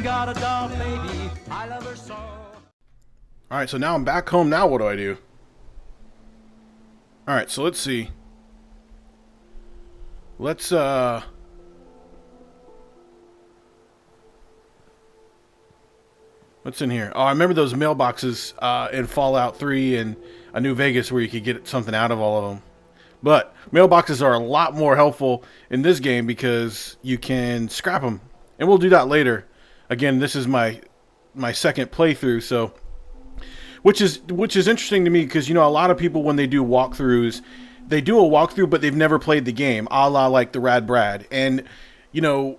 Got a doll baby, I love her so. Alright, so now I'm back home. Now what do I do? Alright, so let's see. Let's, what's in here? Oh, I remember those mailboxes in Fallout 3 and New Vegas where you could get something out of all of them. But mailboxes are a lot more helpful in this game because you can scrap them. And we'll do that later. Again, this is my second playthrough, so which is interesting to me because, you know, a lot of people when they do walkthroughs, they do a walkthrough but they've never played the game, a la like the Rad Brad. And, you know,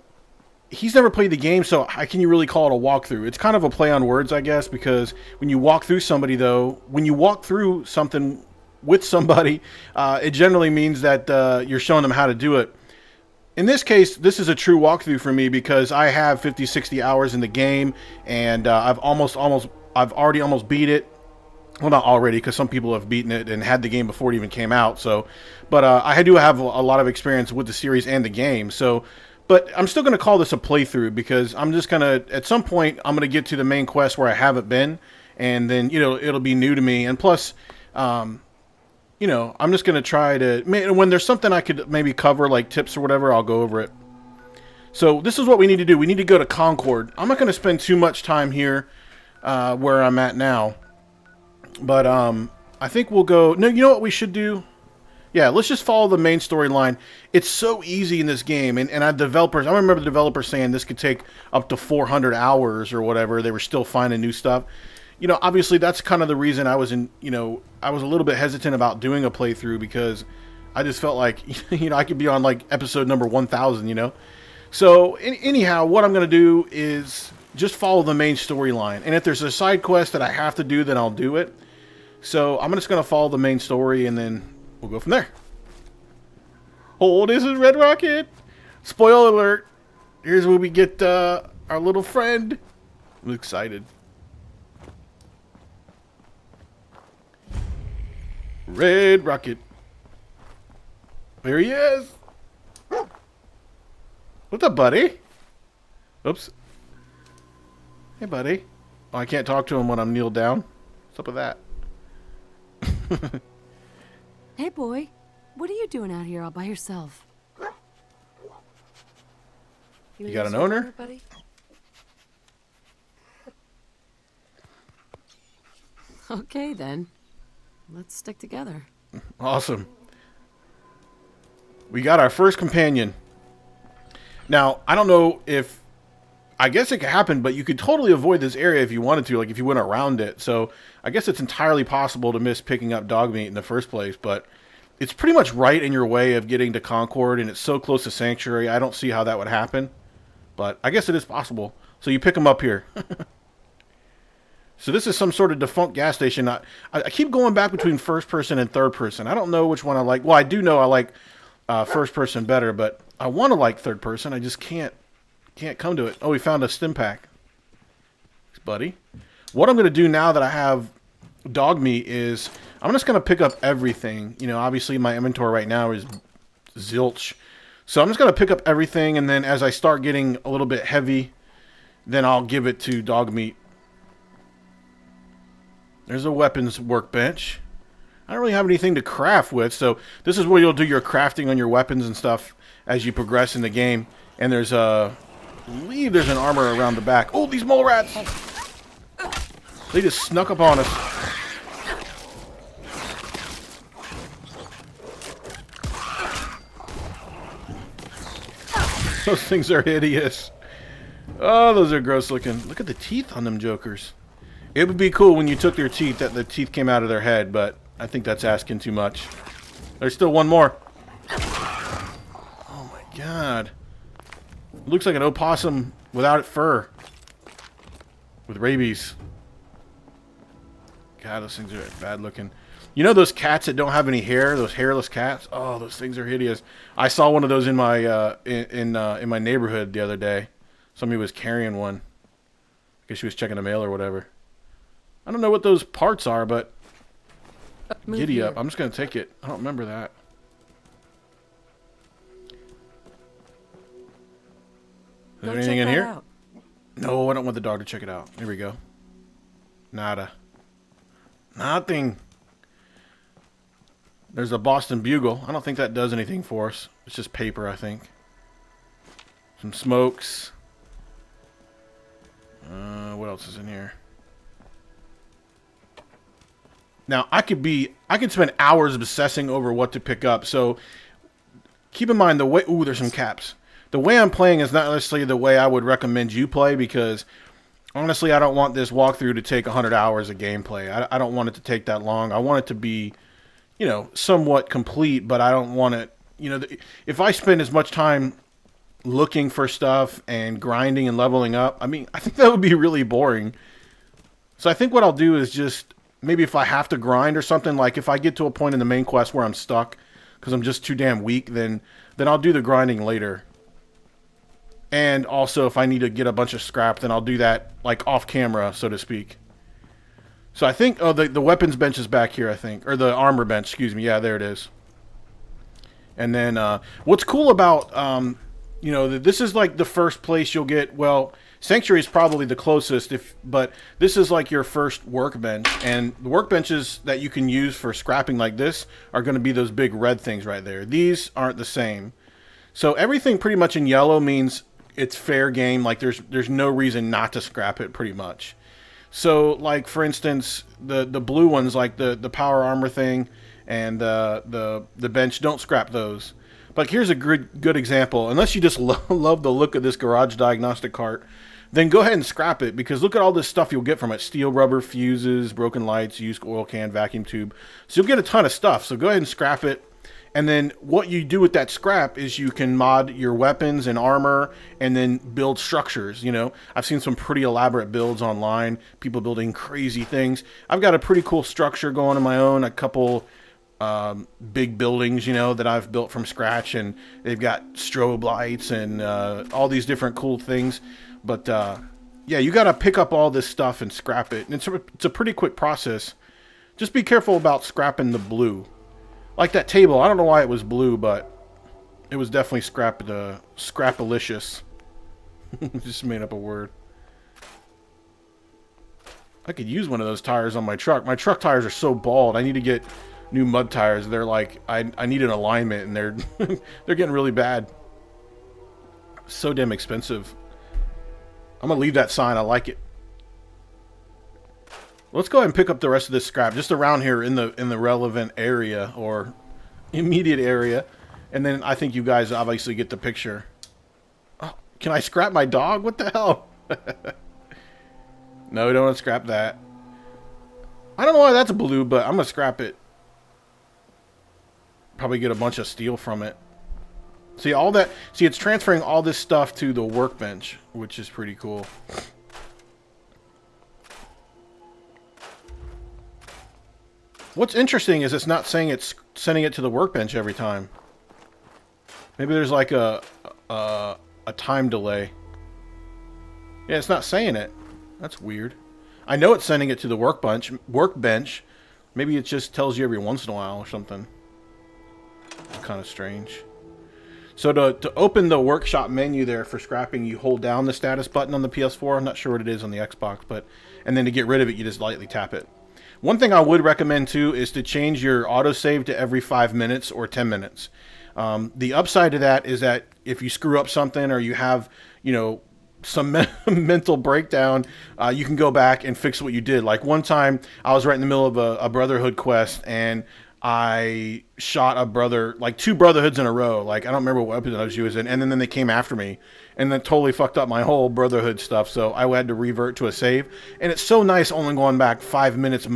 he's never played the game, so how can you really call it a walkthrough? It's kind of a play on words, I guess, because when you walk through somebody, though, when you walk through something with somebody, it generally means that you're showing them how to do it. In this case, this is a true walkthrough for me because I have 50, 60 hours in the game, and I've already almost beat it. Well, not already, because some people have beaten it and had the game before it even came out. So, but I do have a lot of experience with the series and the game. So, but I'm still going to call this a playthrough because I'm just going to, at some point, I'm going to get to the main quest where I haven't been, and then, you know, it'll be new to me. And plus, you know, I'm just going to try to, when there's something I could maybe cover, like tips or whatever, I'll go over it. So this is what we need to do. We need to go to Concord. I'm not going to spend too much time here where I'm at now. But I think we'll go, no, you know what we should do? Yeah, let's just follow the main storyline. It's so easy in this game. And I remember the developers saying this could take up to 400 hours or whatever. They were still finding new stuff. You know, obviously that's kind of the reason I was a little bit hesitant about doing a playthrough because I just felt like, you know, I could be on like episode number 1000, you know. So anyhow, what I'm going to do is just follow the main storyline. And if there's a side quest that I have to do, then I'll do it. So I'm just going to follow the main story and then we'll go from there. Oh, this is Red Rocket. Spoiler alert. Here's where we get our little friend. I'm excited. Red Rocket. There he is. What's up, buddy? Oops. Hey, buddy. Oh, I can't talk to him when I'm kneeled down. What's up with that? Hey, boy. What are you doing out here all by yourself? You got an owner? Buddy? Okay, then. Let's stick together. Awesome. We got our first companion. Now, I don't know if... I guess it could happen, but you could totally avoid this area if you wanted to, like if you went around it. So, I guess it's entirely possible to miss picking up dog meat in the first place, but it's pretty much right in your way of getting to Concord, and it's so close to Sanctuary, I don't see how that would happen. But I guess it is possible. So you pick them up here. So this is some sort of defunct gas station. I keep going back between first person and third person. I don't know which one I like. Well, I do know I like first person better, but I want to like third person. I just can't come to it. Oh, we found a stim pack. Thanks, buddy. What I'm going to do now that I have dog meat is I'm just going to pick up everything. You know, obviously my inventory right now is zilch. So I'm just going to pick up everything, and then as I start getting a little bit heavy, then I'll give it to dog meat. There's a weapons workbench. I don't really have anything to craft with, so this is where you'll do your crafting on your weapons and stuff as you progress in the game. And there's a... I believe there's an armor around the back. Oh, these mole rats! They just snuck up on us. Those things are hideous. Oh, those are gross looking. Look at the teeth on them jokers. It would be cool when you took their teeth that the teeth came out of their head, but I think that's asking too much. There's still one more. Oh my god. It looks like an opossum without fur. With rabies. God, those things are bad looking. You know those cats that don't have any hair? Those hairless cats? Oh, those things are hideous. I saw one of those in my in my neighborhood the other day. Somebody was carrying one. I guess she was checking the mail or whatever. I don't know what those parts are, but giddy up. I'm just going to take it. I don't remember that. there anything in here? No, I don't want the dog to check it out. Here we go. Nada. Nothing. There's a Boston Bugle. I don't think that does anything for us. It's just paper, I think. Some smokes. What else is in here? Now, I could spend hours obsessing over what to pick up. So, keep in mind the way... Ooh, there's some caps. The way I'm playing is not necessarily the way I would recommend you play, because honestly, I don't want this walkthrough to take 100 hours of gameplay. I don't want it to take that long. I want it to be, you know, somewhat complete, but I don't want it, you know, if I spend as much time looking for stuff and grinding and leveling up, I mean, I think that would be really boring. So I think what I'll do is just, maybe if I have to grind or something, like if I get to a point in the main quest where I'm stuck because I'm just too damn weak, then I'll do the grinding later. And also, if I need to get a bunch of scrap, then I'll do that, like, off camera, so to speak. So I think, oh, the weapons bench is back here, I think. Or the armor bench, excuse me. Yeah, there it is. And then, what's cool about, you know, this is, like, the first place you'll get, well, Sanctuary is probably the closest, but this is, like, your first workbench. And the workbenches that you can use for scrapping like this are going to be those big red things right there. These aren't the same. So everything pretty much in yellow means it's fair game. Like there's no reason not to scrap it, pretty much. So like for instance, the blue ones, like the power armor thing and the bench, don't scrap those. But here's a good example. Unless you just love the look of this garage diagnostic cart, then go ahead and scrap it, because look at all this stuff you'll get from it. Steel rubber, fuses, broken lights, used oil can, vacuum tube. So you'll get a ton of stuff. So go ahead and scrap it. And then what you do with that scrap is you can mod your weapons and armor and then build structures, you know. I've seen some pretty elaborate builds online, people building crazy things. I've got a pretty cool structure going on my own, a couple big buildings, you know, that I've built from scratch, and they've got strobe lights and all these different cool things. But yeah, you got to pick up all this stuff and scrap it. And it's a pretty quick process. Just be careful about scrapping the blue. Like that table, I don't know why it was blue, but it was definitely scrapalicious. Just made up a word. I could use one of those tires on my truck. My truck tires are so bald. I need to get new mud tires. They're like, I need an alignment, and they're they're getting really bad. So damn expensive. I'm gonna leave that sign. I like it. Let's go ahead and pick up the rest of this scrap just around here in the relevant area or immediate area, and then I think you guys obviously get the picture. Oh, can I scrap my dog? What the hell? No, we don't want to scrap that. I don't know why that's blue, but I'm gonna scrap it. Probably get a bunch of steel from it. See all that? See, it's transferring all this stuff to the workbench, which is pretty cool. What's interesting is it's not saying it's sending it to the workbench every time. Maybe there's like a time delay. Yeah, it's not saying it. That's weird. I know it's sending it to the workbench. Maybe it just tells you every once in a while or something. Kind of strange. So to open the workshop menu there for scrapping, you hold down the status button on the PS4. I'm not sure what it is on the Xbox, and then to get rid of it, you just lightly tap it. One thing I would recommend too is to change your autosave to every 5 minutes or 10 minutes. The upside to that is that if you screw up something or you have, you know, some mental breakdown, you can go back and fix what you did. Like one time I was right in the middle of a Brotherhood quest, and I shot a brother, like 2 Brotherhoods in a row. Like I don't remember what episode I was using, and then they came after me, and then totally fucked up my whole Brotherhood stuff. So I had to revert to a save, and it's so nice only going back 5 minutes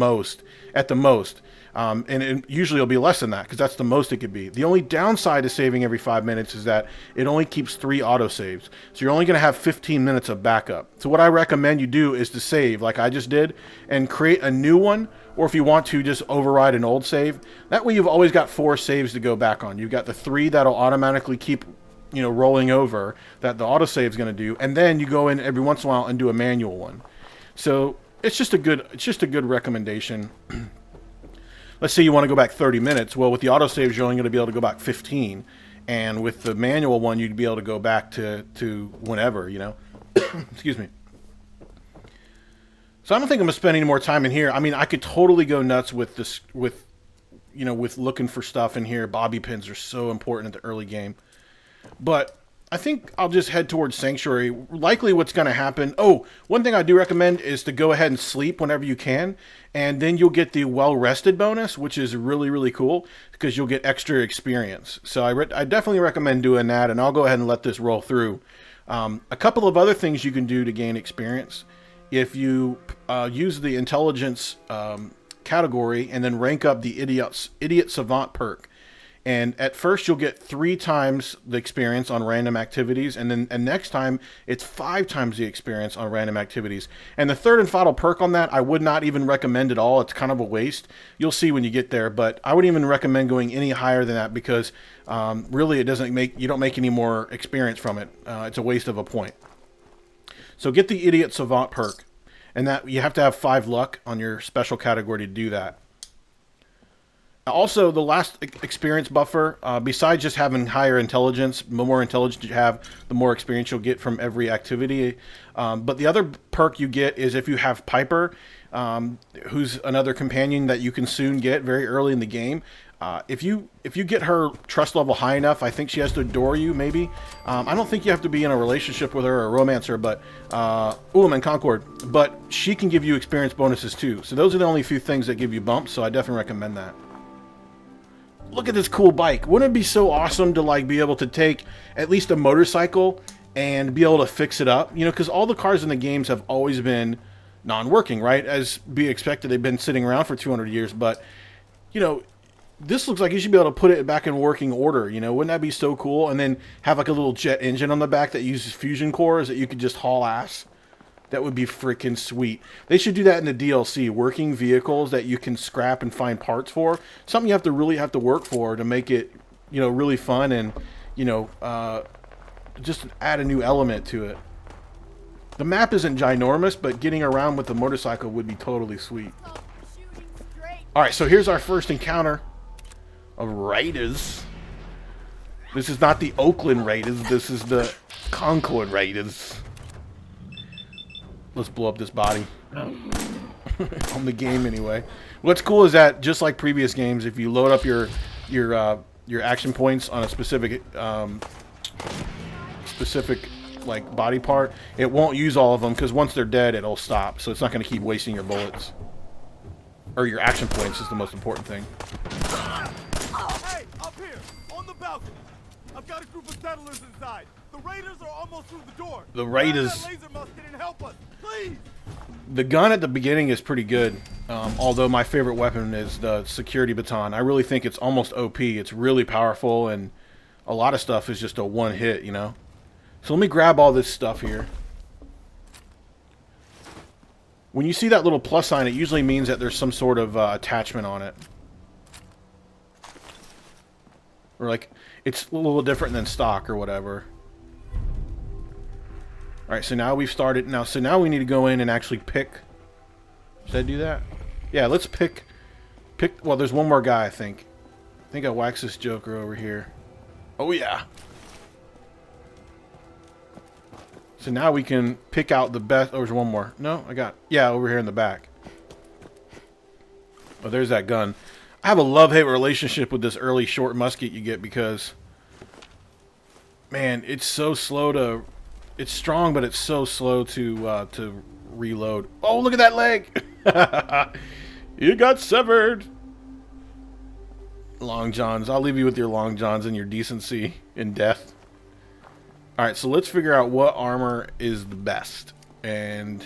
at the most. And usually it'll be less than that, because that's the most it could be. The only downside to saving every 5 minutes is that it only keeps 3 autosaves. So you're only going to have 15 minutes of backup. So what I recommend you do is to save, like I just did, and create a new one, or if you want to, just override an old save. That way you've always got 4 saves to go back on. You've got the 3 that'll automatically keep, you know, rolling over, that the autosave is going to do, and then you go in every once in a while and do a manual one. So it's just a good recommendation. Let's say you want to go back 30 minutes. Well, with the autosaves, you're only going to be able to go back 15. And with the manual one, you'd be able to go back to whenever, you know. Excuse me. So I don't think I'm gonna spend any more time in here. I mean, I could totally go nuts with this, with looking for stuff in here. Bobby pins are so important in the early game. But I think I'll just head towards Sanctuary. Likely what's going to happen... Oh, one thing I do recommend is to go ahead and sleep whenever you can. And then you'll get the well-rested bonus, which is really, really cool. Because you'll get extra experience. So I definitely recommend doing that. And I'll go ahead and let this roll through. A couple of other things you can do to gain experience. If you use the Intelligence category and then rank up the Idiot Savant perk. And at first you'll get 3 times the experience on random activities, and next time it's 5 times the experience on random activities. And the third and final perk on that I would not even recommend at all. It's kind of a waste. You'll see when you get there, but I wouldn't even recommend going any higher than that because really you don't make any more experience from it. It's a waste of a point. So get the Idiot Savant perk, and that you have to have 5 luck on your special category to do that. Also, the last experience buffer, besides just having higher intelligence, the more intelligence you have, the more experience you'll get from every activity. But the other perk you get is if you have Piper, who's another companion that you can soon get very early in the game. If you get her trust level high enough, I think she has to adore you, maybe. I don't think you have to be in a relationship with her or romance her, but and Concord. But she can give you experience bonuses too. So those are the only few things that give you bumps, so I definitely recommend that. Look at this cool bike. Wouldn't it be so awesome to like be able to take at least a motorcycle and be able to fix it up? You know, because all the cars in the games have always been non-working, right? As be expected, they've been sitting around for 200 years. But, you know, this looks like you should be able to put it back in working order. You know, wouldn't that be so cool? And then have like a little jet engine on the back that uses fusion cores that you could just haul ass. That would be freaking sweet. They should do that in the DLC. Working vehicles that you can scrap and find parts for. Something you have to really work for to make it, you know, really fun and, you know, just add a new element to it. The map isn't ginormous, but getting around with the motorcycle would be totally sweet. Alright, so here's our first encounter of Raiders. This is not the Oakland Raiders. This is the Concord Raiders. Let's blow up this body. On the game anyway. What's cool is that just like previous games, if you load up your action points on a specific like body part, it won't use all of them because once they're dead, it'll stop. So it's not going to keep wasting your bullets. Or your action points is the most important thing. Hey, up here on the balcony. I've got a group of settlers inside. The raiders are almost through the door. The raiders. Grab that laser musket and help us, please. The gun at the beginning is pretty good, although my favorite weapon is the security baton. I really think it's almost OP. It's really powerful, and a lot of stuff is just a one hit, you know. So let me grab all this stuff here. When you see that little plus sign, it usually means that there's some sort of attachment on it. Or like, it's a little different than stock or whatever. Alright, so now we've started. So now we need to go in and actually pick. Should I do that? Yeah, let's pick. Well, there's one more guy, I think. I think I waxed this Joker over here. Oh, yeah. So now we can pick out the best. Oh, there's one more. No, yeah, over here in the back. Oh, there's that gun. I have a love-hate relationship with this early short musket you get because, man, it's so slow to. It's strong, but it's so slow to reload. Oh, look at that leg! You got severed. Long Johns. I'll leave you with your Long Johns and your decency in death. Alright, so let's figure out what armor is the best. And,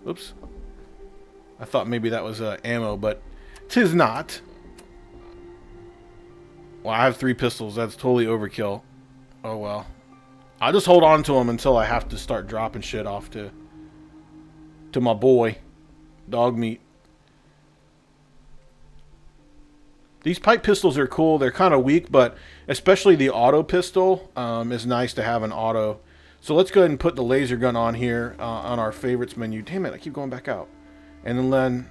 oops. I thought maybe that was ammo, but 'tis not. Well, I have 3 pistols. That's totally overkill. Oh, well. I'll just hold on to them until I have to start dropping shit off to my boy. Dog meat. These pipe pistols are cool. They're kind of weak, but especially the auto pistol is nice to have an auto. So let's go ahead and put the laser gun on here on our favorites menu. Damn it, I keep going back out. And then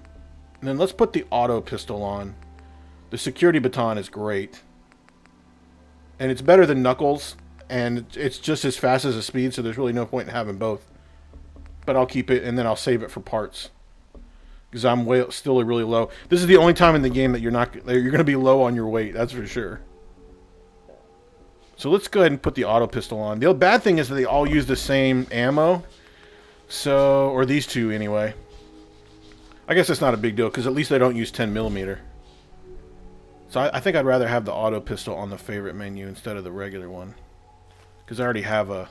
let's put the auto pistol on. The security baton is great. And it's better than Knuckles, and it's just as fast as a speed, so there's really no point in having both. But I'll keep it, and then I'll save it for parts. Because I'm still really low. This is the only time in the game that you're going to be low on your weight, that's for sure. So let's go ahead and put the auto pistol on. The bad thing is that they all use the same ammo. So, or these two anyway. I guess it's not a big deal, because at least they don't use 10mm. So I think I'd rather have the auto pistol on the favorite menu instead of the regular one. Because I already have a...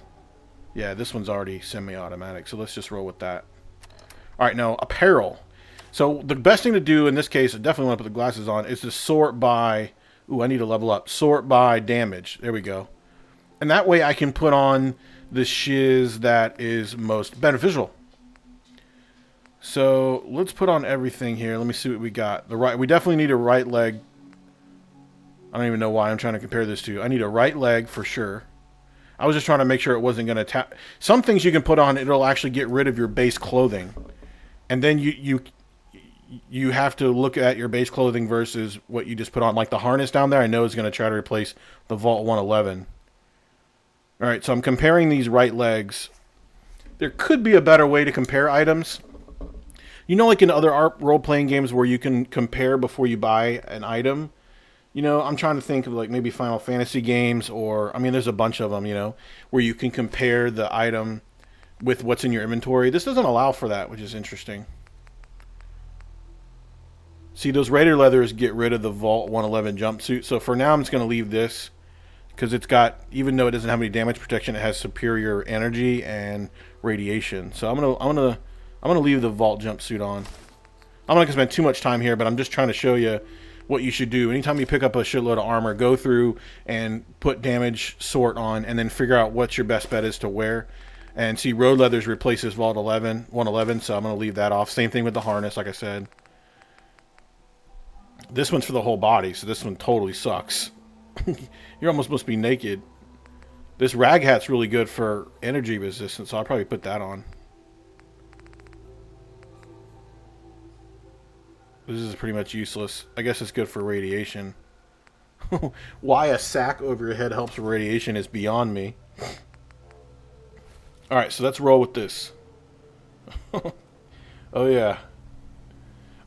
Yeah, this one's already semi-automatic, so let's just roll with that. Alright, now, apparel. So the best thing to do in this case, I definitely want to put the glasses on, is to sort by... Ooh, I need to level up. Sort by damage. There we go. And that way I can put on the shiz that is most beneficial. So let's put on everything here. Let me see what we got. We definitely need a right leg. I don't even know why I'm trying to compare this to. I need a right leg for sure. I was just trying to make sure it wasn't going to tap. Some things you can put on, it'll actually get rid of your base clothing. And then you have to look at your base clothing versus what you just put on. Like the harness down there, I know is going to try to replace the Vault 111. Alright, so I'm comparing these right legs. There could be a better way to compare items. You know, like in other role-playing games where you can compare before you buy an item? You know, I'm trying to think of like maybe Final Fantasy games or, I mean, there's a bunch of them, you know, where you can compare the item with what's in your inventory. This doesn't allow for that, which is interesting. See, those Raider leathers get rid of the Vault 111 jumpsuit. So for now, I'm just going to leave this because it's got, even though it doesn't have any damage protection, it has superior energy and radiation. So I'm gonna leave the Vault jumpsuit on. I'm not going to spend too much time here, but I'm just trying to show you what you should do. Anytime you pick up a shitload of armor, go through and put damage sort on, and then figure out what your best bet is to wear. And see, Road Leathers replaces Vault 111, so I'm going to leave that off. Same thing with the harness, like I said. This one's for the whole body, so this one totally sucks. You're almost supposed to be naked. This rag hat's really good for energy resistance, so I'll probably put that on. This is pretty much useless. I guess it's good for radiation. Why a sack over your head helps with radiation is beyond me. Alright, so let's roll with this. Oh yeah.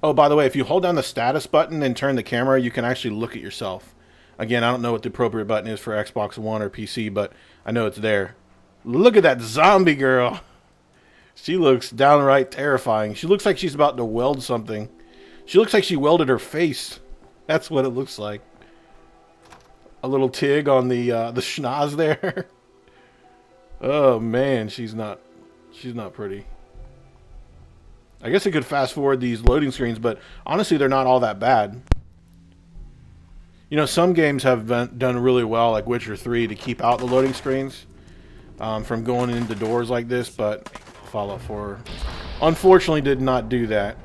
Oh, by the way, if you hold down the status button and turn the camera, you can actually look at yourself. Again, I don't know what the appropriate button is for Xbox One or PC, but I know it's there. Look at that zombie girl. She looks downright terrifying. She looks like she's about to weld something. She looks like she welded her face. That's what it looks like. A little tig on the schnoz there. Oh man, she's not pretty. I guess I could fast forward these loading screens, but honestly, they're not all that bad. You know, some games have done really well, like Witcher 3, to keep out the loading screens from going into doors like this, but Fallout 4 unfortunately did not do that.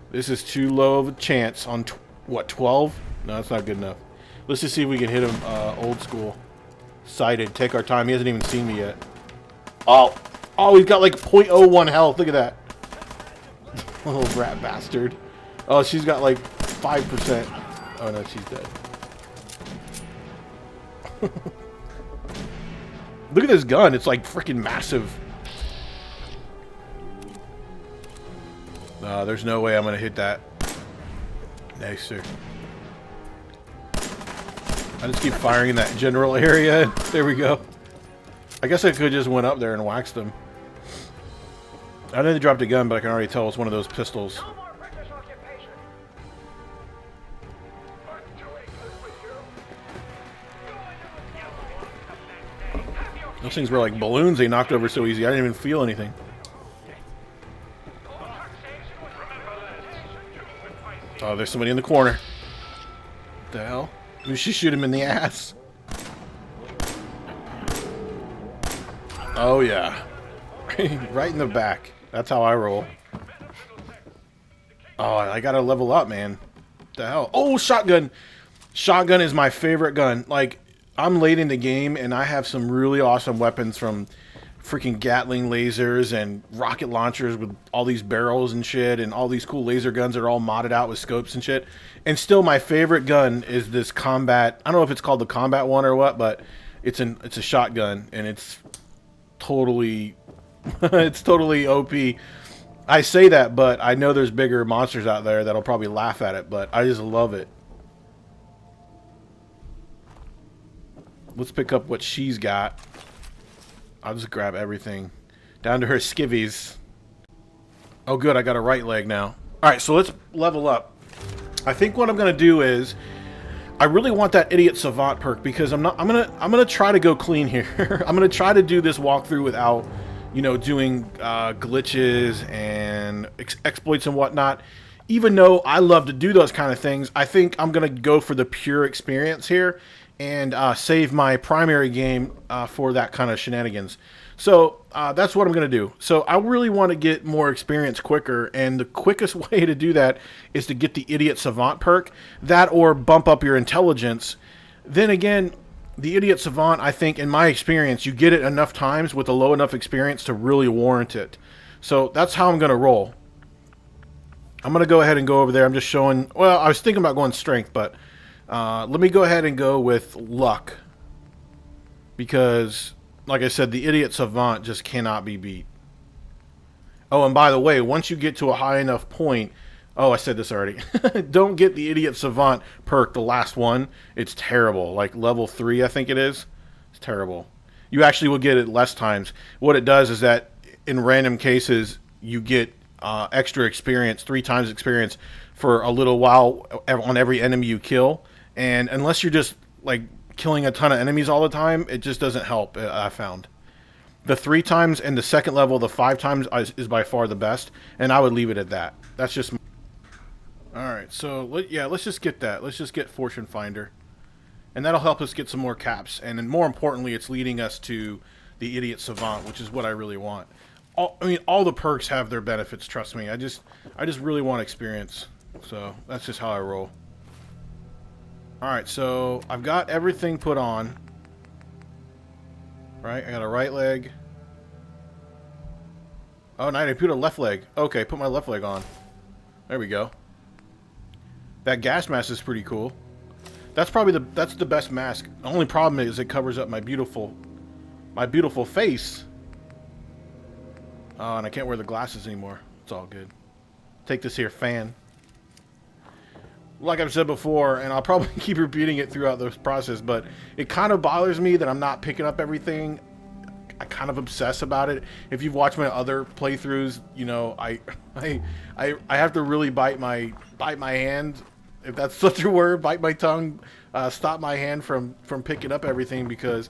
This is too low of a chance on, what, 12? No, that's not good enough. Let's just see if we can hit him old school. Sighted. Take our time. He hasn't even seen me yet. Oh, he's got like 0.01 health. Look at that. Little rat bastard. Oh, she's got like 5%. Oh no, she's dead. Look at this gun. It's like freaking massive. There's no way I'm going to hit that. Nice, sir. I just keep firing in that general area. There we go. I guess I could just went up there and waxed them. I know they dropped a gun, but I can already tell it's one of those pistols. Those things were like balloons they knocked over so easy. I didn't even feel anything. Oh, there's somebody in the corner. What the hell? We should shoot him in the ass. Oh, yeah. Right in the back. That's how I roll. Oh, I gotta level up, man. What the hell? Oh, shotgun. Shotgun is my favorite gun. Like, I'm late in the game, and I have some really awesome weapons from freaking Gatling lasers and rocket launchers with all these barrels and shit, and all these cool laser guns that are all modded out with scopes and shit. And still, my favorite gun is this combat. I don't know if it's called the combat one or what, but it's a shotgun, and it's totally it's totally OP. I say that, but I know there's bigger monsters out there that'll probably laugh at it, but I just love it. Let's pick up what she's got. I'll just grab everything down to her skivvies. Oh good, I got a right leg now. Alright, so let's level up. I think what I'm gonna do is I really want that idiot savant perk, because I'm gonna try to go clean here. I'm gonna try to do this walkthrough without, you know, doing glitches and exploits and whatnot. Even though I love to do those kind of things, I think I'm gonna go for the pure experience here and save my primary game for that kind of shenanigans. So that's what I'm going to do. So I really want to get more experience quicker, and the quickest way to do that is to get the Idiot Savant perk. That or bump up your intelligence. Then again, the Idiot Savant, I think, in my experience, you get it enough times with a low enough experience to really warrant it. So that's how I'm going to roll. I'm going to go ahead and go over there. I'm just showing... Well, I was thinking about going strength, but... let me go ahead and go with luck, because like I said, the Idiot Savant just cannot be beat. Oh, and by the way, once you get to a high enough point, oh, I said this already, don't get the Idiot Savant perk, the last one. It's terrible. Like level 3 I think it is. It's terrible. You actually will get it less times. What it does is that in random cases you get extra experience, 3 times experience for a little while on every enemy you kill. And unless you're just like killing a ton of enemies all the time, it just doesn't help. I found the 3 times and the second level, the 5 times is by far the best, and I would leave it at that. That's just all right. So yeah, let's just get that. Let's just get Fortune Finder, and that'll help us get some more caps. And then more importantly, it's leading us to the Idiot Savant, which is what I really want. I mean, all the perks have their benefits. Trust me. I just really want experience. So that's just how I roll. Alright, so I've got everything put on. Right, I got a right leg. Oh, no, I put a left leg. Okay, put my left leg on. There we go. That gas mask is pretty cool. That's probably that's the best mask. The only problem is it covers up my beautiful face. Oh, and I can't wear the glasses anymore. It's all good. Take this here fan. Like I've said before, and I'll probably keep repeating it throughout this process, but it kind of bothers me that I'm not picking up everything. I kind of obsess about it. If you've watched my other playthroughs, you know I have to really bite my hand, if that's such a word, bite my tongue, stop my hand from picking up everything, because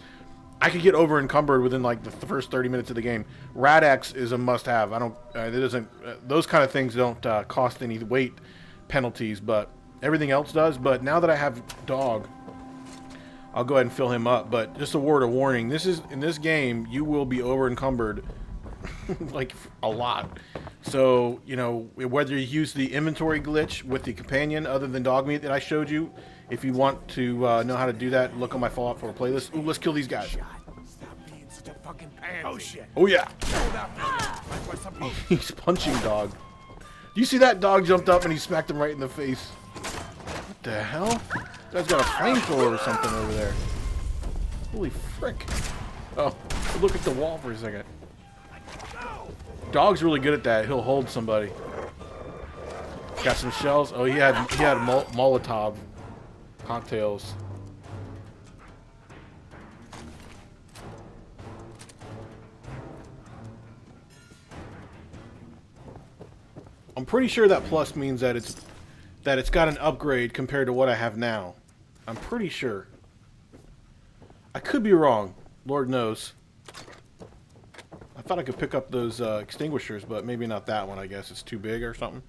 I could get over encumbered within like the first 30 minutes of the game. Rad-X is a must-have. I don't. It doesn't. Those kind of things don't cost any weight penalties, but everything else does. But now that I have dog, I'll go ahead and fill him up. But just a word of warning: in this game, you will be over encumbered, like a lot. So you know, whether you use the inventory glitch with the companion other than dog meat that I showed you. If you want to know how to do that, look on my Fallout 4 playlist. Ooh, let's kill these guys. Stop being such a fucking pansy. Oh shit. Oh yeah. Oh, he's punching dog. Do you see that? Dog jumped up and he smacked him right in the face. What the hell? Guy's got a flamethrower or something over there. Holy frick. Oh, look at the wall for a second. Dog's really good at that. He'll hold somebody. Got some shells. Oh, he had Molotov cocktails. I'm pretty sure that plus means that it's got an upgrade compared to what I have now. I'm pretty sure. I could be wrong. Lord knows. I thought I could pick up those extinguishers, but maybe not that one. I guess it's too big or something.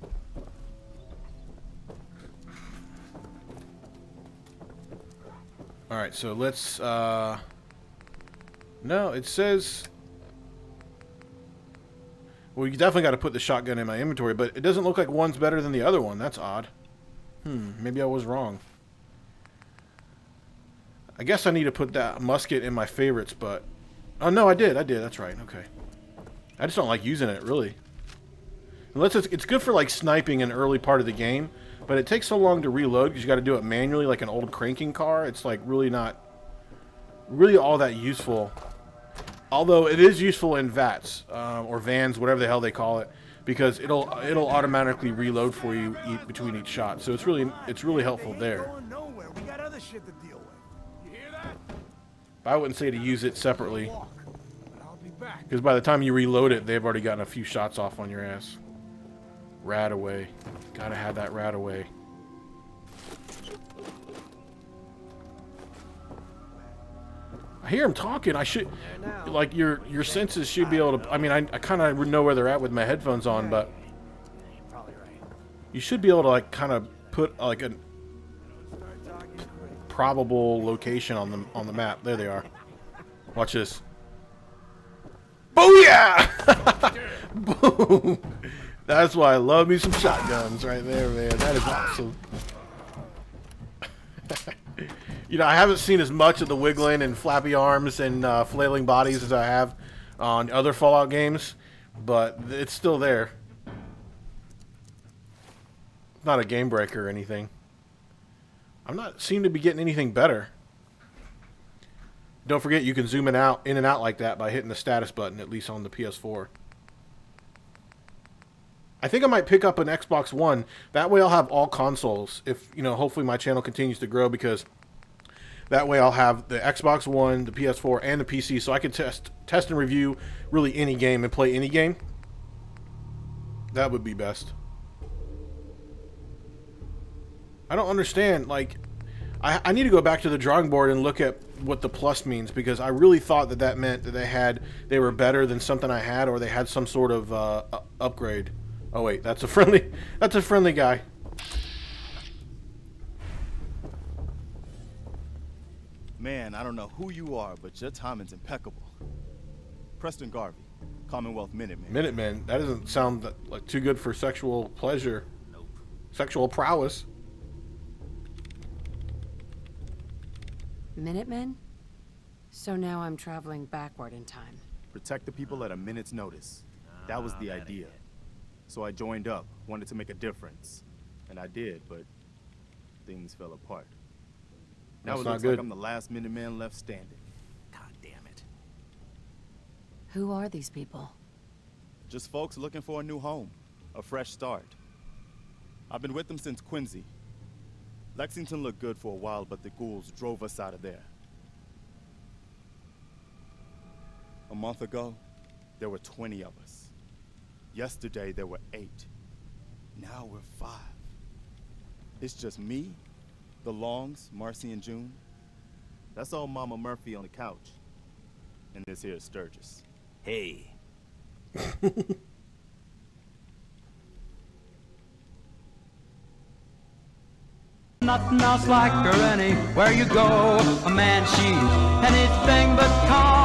Alright, so let's, no, it says, well, you definitely got to put the shotgun in my inventory, but it doesn't look like one's better than the other one. That's odd. Maybe I was wrong. I guess I need to put that musket in my favorites, but Oh, no, I did. That's right. Okay. I just don't like using it, really. Unless it's good for, like, sniping an early part of the game, but it takes so long to reload because you got to do it manually like an old cranking car. It's, like, really not... really all that useful. Although it is useful in VATs, or vans, whatever the hell they call it, because it'll automatically reload for you between each shot. So it's really helpful there. We got other shit to deal with. You hear that? But I wouldn't say to use it separately, Walk. I'll be back. because by the time you reload it, they've already gotten a few shots off on your ass. Rat away. Gotta have that rat away. I hear him talking. I should, like, your senses should be able to. I mean, I kind of know where they're at with my headphones on, but you should be able to, like, kind of put like a probable location on the map. There they are. Watch this. Booyah! Boom! That's why I love me some shotguns right there, man. That is awesome. You know, I haven't seen as much of the wiggling and flappy arms and flailing bodies as I have on other Fallout games, but it's still there. It's not a game breaker or anything. I'm not seem to be getting anything better. Don't forget, you can zoom in and out like that by hitting the status button, at least on the PS4. I think I might pick up an Xbox One. That way I'll have all consoles. If, you know, hopefully my channel continues to grow, because that way I'll have the Xbox One, the PS4, and the PC, so I can test and review really any game and play any game. That would be best. I don't understand, like, I need to go back to the drawing board and look at what the plus means, because I really thought that meant that they were better than something I had, or they had some sort of upgrade. Oh wait, that's a friendly guy. Man, I don't know who you are, but your timing's impeccable. Preston Garvey, Commonwealth Minutemen. Minutemen? That doesn't sound like too good for sexual pleasure. Nope. Sexual prowess. Minutemen? So now I'm traveling backward in time. Protect the people at a minute's notice. That was the idea. So I joined up, wanted to make a difference. And I did, but things fell apart. Now That's it not looks good. like I'm the last Minuteman left standing. God damn it. Who are these people? Just folks looking for a new home, a fresh start. I've been with them since Quincy. Lexington looked good for a while, but the ghouls drove us out of there. A month ago, there were 20 of us. Yesterday, there were 8. Now we're 5. It's just me, the Longs, Marcy and June. That's old Mama Murphy on the couch. And this here is Sturgis. Hey. Nothing else like her anywhere you go. A man, she's anything but calm.